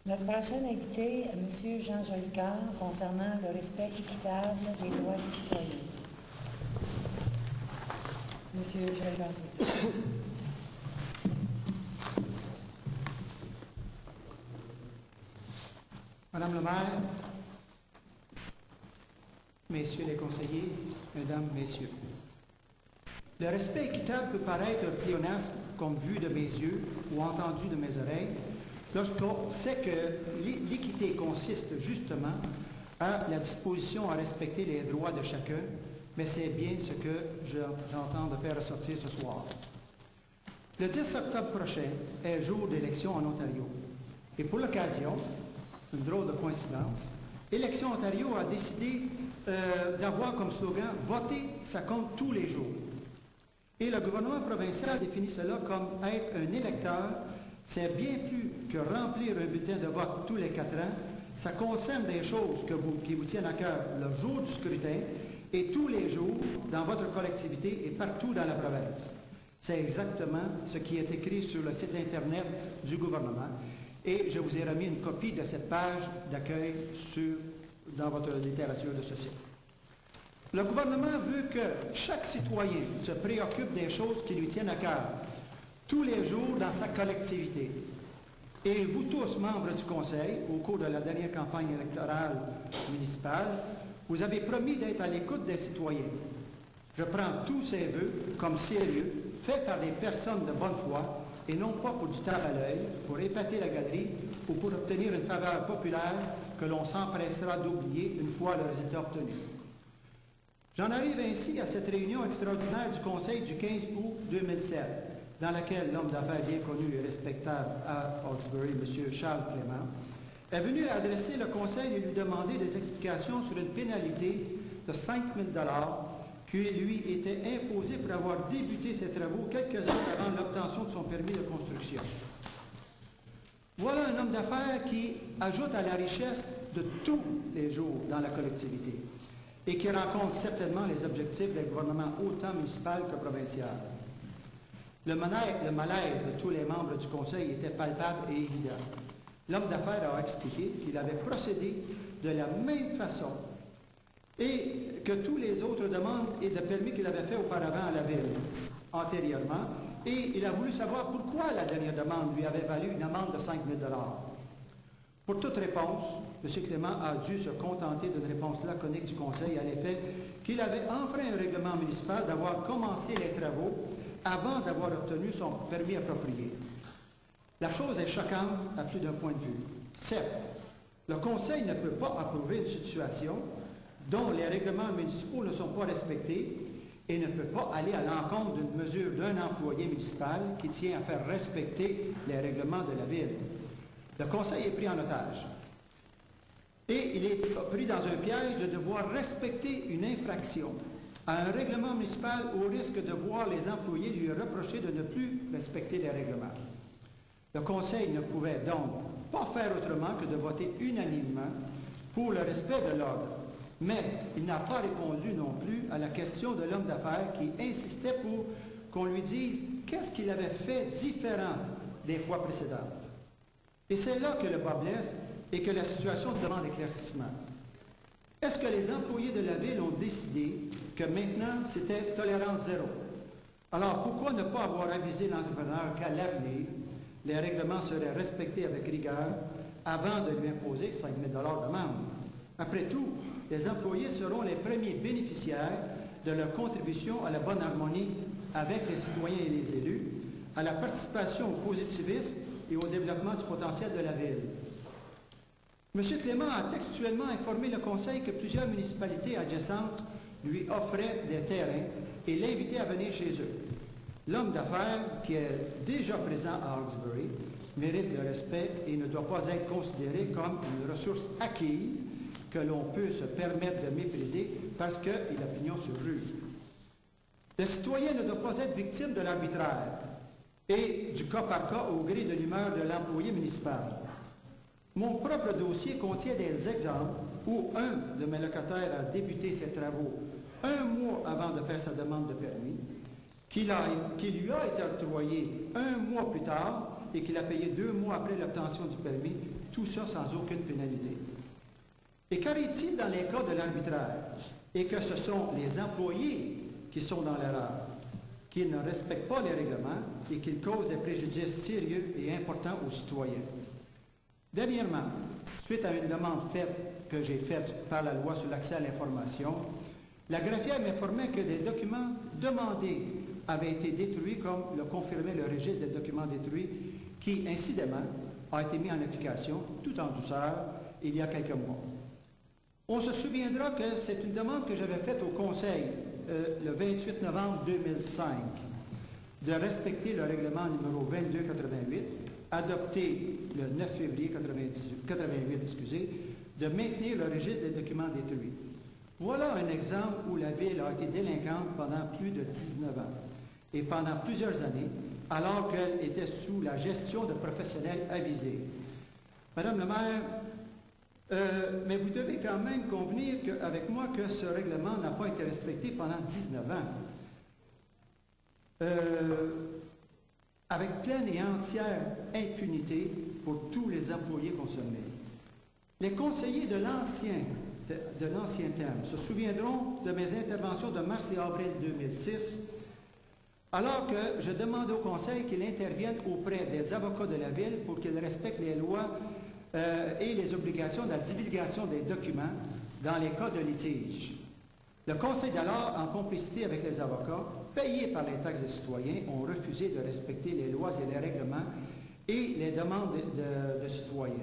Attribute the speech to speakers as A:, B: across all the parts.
A: Notre prochain invité est M. Jean Jolicoeur concernant le respect équitable des droits du citoyen. M. Jolicoeur, s'il vous plaît.
B: Madame le maire, messieurs les conseillers, mesdames, messieurs, le respect équitable peut paraître un pléonasme comme vu de mes yeux ou entendu de mes oreilles, lorsqu'on sait que l'équité consiste justement à la disposition à respecter les droits de chacun, mais c'est bien ce que j'entends de faire ressortir ce soir. Le 10 octobre prochain est jour d'élection en Ontario. Et pour l'occasion, une drôle de coïncidence, Élection Ontario a décidé d'avoir comme slogan « Voter, ça compte tous les jours ». Et le gouvernement provincial définit cela comme être un électeur. C'est bien plus que remplir un bulletin de vote tous les 4 ans. Ça concerne des choses qui vous tiennent à cœur le jour du scrutin et tous les jours dans votre collectivité et partout dans la province. C'est exactement ce qui est écrit sur le site Internet du gouvernement. Et je vous ai remis une copie de cette page d'accueil dans votre littérature de ce site. Le gouvernement veut que chaque citoyen se préoccupe des choses qui lui tiennent à cœur, tous les jours dans sa collectivité. Et vous tous, membres du Conseil, au cours de la dernière campagne électorale municipale, vous avez promis d'être à l'écoute des citoyens. Je prends tous ces vœux comme sérieux, faits par des personnes de bonne foi, et non pas pour du tape à l'œil, pour épater la galerie ou pour obtenir une faveur populaire que l'on s'empressera d'oublier une fois le résultat obtenu. J'en arrive ainsi à cette réunion extraordinaire du Conseil du 15 août 2007, dans laquelle l'homme d'affaires bien connu et respectable à Hawkesbury, M. Charles Clément, est venu adresser le Conseil et lui demander des explications sur une pénalité de 5 000 $ qui lui était imposée pour avoir débuté ses travaux quelques heures avant l'obtention de son permis de construction. Voilà un homme d'affaires qui ajoute à la richesse de tous les jours dans la collectivité et qui rencontre certainement les objectifs des gouvernements autant municipal que provincial. Le malaise de tous les membres du Conseil était palpable et évident. L'homme d'affaires a expliqué qu'il avait procédé de la même façon et que tous les autres demandes et de permis qu'il avait fait auparavant à la ville, antérieurement, et il a voulu savoir pourquoi la dernière demande lui avait valu une amende de 5 000 $. Pour toute réponse, M. Clément a dû se contenter d'une réponse laconique du Conseil à l'effet qu'il avait enfreint un règlement municipal d'avoir commencé les travaux avant d'avoir obtenu son permis approprié. La chose est choquante à plus d'un point de vue. Certes, le Conseil ne peut pas approuver une situation dont les règlements municipaux ne sont pas respectés et ne peut pas aller à l'encontre d'une mesure d'un employé municipal qui tient à faire respecter les règlements de la ville. Le Conseil est pris en otage. Et il est pris dans un piège de devoir respecter une infraction à un règlement municipal au risque de voir les employés lui reprocher de ne plus respecter les règlements. Le Conseil ne pouvait donc pas faire autrement que de voter unanimement pour le respect de l'ordre. Mais il n'a pas répondu non plus à la question de l'homme d'affaires qui insistait pour qu'on lui dise qu'est-ce qu'il avait fait différent des fois précédentes. Et c'est là que le bas blesse et que la situation demande éclaircissement. Est-ce que les employés de la ville ont décidé que maintenant c'était tolérance zéro? Alors pourquoi ne pas avoir avisé l'entrepreneur qu'à l'avenir, les règlements seraient respectés avec rigueur avant de lui imposer 5 000 $ d'amende? Après tout, les employés seront les premiers bénéficiaires de leur contribution à la bonne harmonie avec les citoyens et les élus, à la participation au positivisme et au développement du potentiel de la ville. M. Clément a textuellement informé le Conseil que plusieurs municipalités adjacentes lui offraient des terrains et l'invitait à venir chez eux. L'homme d'affaires, qui est déjà présent à Hawkesbury, mérite le respect et ne doit pas être considéré comme une ressource acquise que l'on peut se permettre de mépriser parce qu'il a pignon sur rue. Le citoyen ne doit pas être victime de l'arbitraire et du cas par cas au gré de l'humeur de l'employé municipal. Mon propre dossier contient des exemples où un de mes locataires a débuté ses travaux 1 mois avant de faire sa demande de permis, qui lui a été octroyé 1 mois plus tard et qu'il a payé 2 mois après l'obtention du permis, tout ça sans aucune pénalité. Et qu'arrive-t-il dans les cas de l'arbitraire et que ce sont les employés qui sont dans l'erreur, qu'ils ne respectent pas les règlements et qu'ils causent des préjudices sérieux et importants aux citoyens? Dernièrement, suite à une demande que j'ai faite par la loi sur l'accès à l'information, la greffière m'informait que des documents demandés avaient été détruits, comme le confirmait le registre des documents détruits, qui, incidemment, a été mis en application, tout en douceur, il y a quelques mois. On se souviendra que c'est une demande que j'avais faite au Conseil le 28 novembre 2005 de respecter le règlement numéro 2288, adopté le 9 février 88, de maintenir le registre des documents détruits. Voilà un exemple où la Ville a été délinquante pendant plus de 19 ans et pendant plusieurs années, alors qu'elle était sous la gestion de professionnels avisés. Madame le maire, mais vous devez quand même convenir avec moi que ce règlement n'a pas été respecté pendant 19 ans. Avec pleine et entière impunité pour tous les employés concernés. Les conseillers de l'ancien terme se souviendront de mes interventions de mars et avril 2006, alors que je demandais au Conseil qu'il intervienne auprès des avocats de la Ville pour qu'ils respectent les lois et les obligations de la divulgation des documents dans les cas de litige. Le Conseil d'alors, en complicité avec les avocats, payés par les taxes des citoyens, ont refusé de respecter les lois et les règlements et les demandes de citoyens.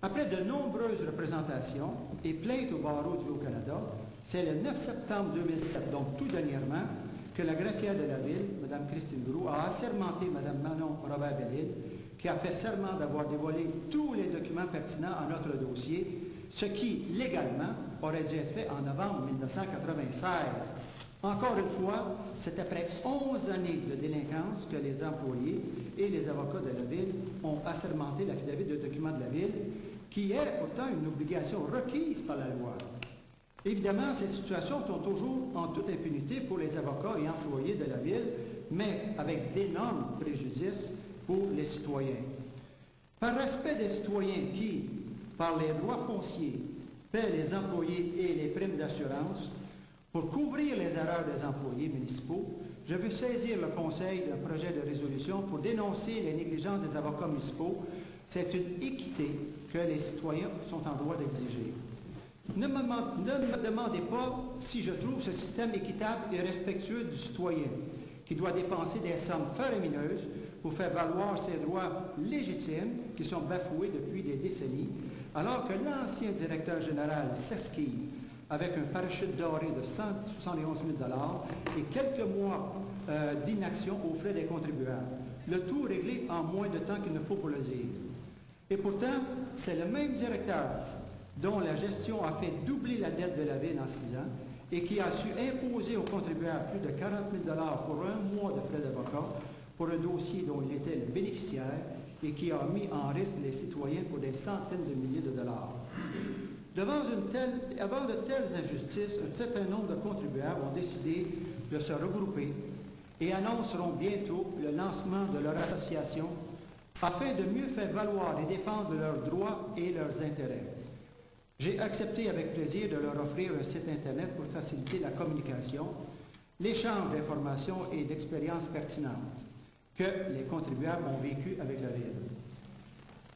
B: Après de nombreuses représentations et plaintes au barreau du Haut-Canada, c'est le 9 septembre 2007, donc tout dernièrement, que la greffière de la Ville, Mme Christine Groux, a assermenté Mme Manon Robert-Bellil, qui a fait serment d'avoir dévoilé tous les documents pertinents à notre dossier, ce qui, légalement, aurait dû être fait en novembre 1996. Encore une fois, c'est après 11 années de délinquance que les employés et les avocats de la Ville ont assermenté l'affidavit de documents de la Ville, qui est pourtant une obligation requise par la loi. Évidemment, ces situations sont toujours en toute impunité pour les avocats et employés de la Ville, mais avec d'énormes préjudices pour les citoyens. Par respect des citoyens qui, par les droits fonciers, paient les employés et les primes d'assurance, pour couvrir les erreurs des employés municipaux, je veux saisir le Conseil d'un projet de résolution pour dénoncer les négligences des avocats municipaux. C'est une équité que les citoyens sont en droit d'exiger. Ne me demandez pas si je trouve ce système équitable et respectueux du citoyen, qui doit dépenser des sommes faramineuses pour faire valoir ses droits légitimes qui sont bafoués depuis des décennies, alors que l'ancien directeur général s'esquive avec un parachute doré de 171 000 $ et quelques mois d'inaction aux frais des contribuables. Le tout réglé en moins de temps qu'il ne faut pour le dire. Et pourtant, c'est le même directeur dont la gestion a fait doubler la dette de la Ville en 6 ans et qui a su imposer aux contribuables plus de 40 000 $ pour un mois de frais d'avocat pour un dossier dont il était le bénéficiaire et qui a mis en risque les citoyens pour des centaines de milliers de dollars. Avant de telles injustices, un certain nombre de contribuables ont décidé de se regrouper et annonceront bientôt le lancement de leur association afin de mieux faire valoir et défendre leurs droits et leurs intérêts. J'ai accepté avec plaisir de leur offrir un site Internet pour faciliter la communication, l'échange d'informations et d'expériences pertinentes que les contribuables ont vécues avec la Ville.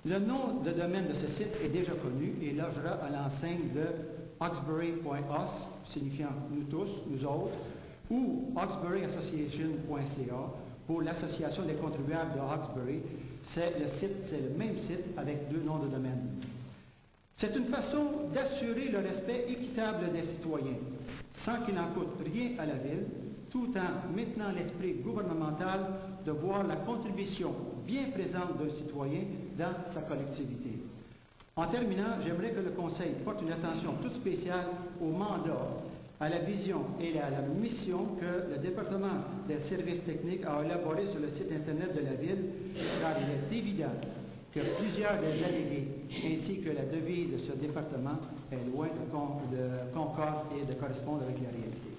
B: Le nom de domaine de ce site est déjà connu et logera à l'enseigne de hawkesbury.us, signifiant nous tous, nous autres, ou hawkesburyassociation.ca pour l'association des contribuables de Hawkesbury. C'est le même site avec 2 noms de domaine. C'est une façon d'assurer le respect équitable des citoyens, sans qu'il n'en coûte rien à la Ville, tout en maintenant l'esprit gouvernemental de voir la contribution bien présente d'un citoyen dans sa collectivité. En terminant, j'aimerais que le Conseil porte une attention toute spéciale au mandat, à la vision et à la mission que le département des services techniques a élaboré sur le site Internet de la Ville, car il est évident que plusieurs des allégués ainsi que la devise de ce département est loin de concorde et de correspondre avec la réalité.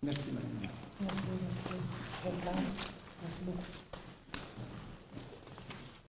B: Merci, Madame.
A: Merci, Monsieur le Président. Merci beaucoup.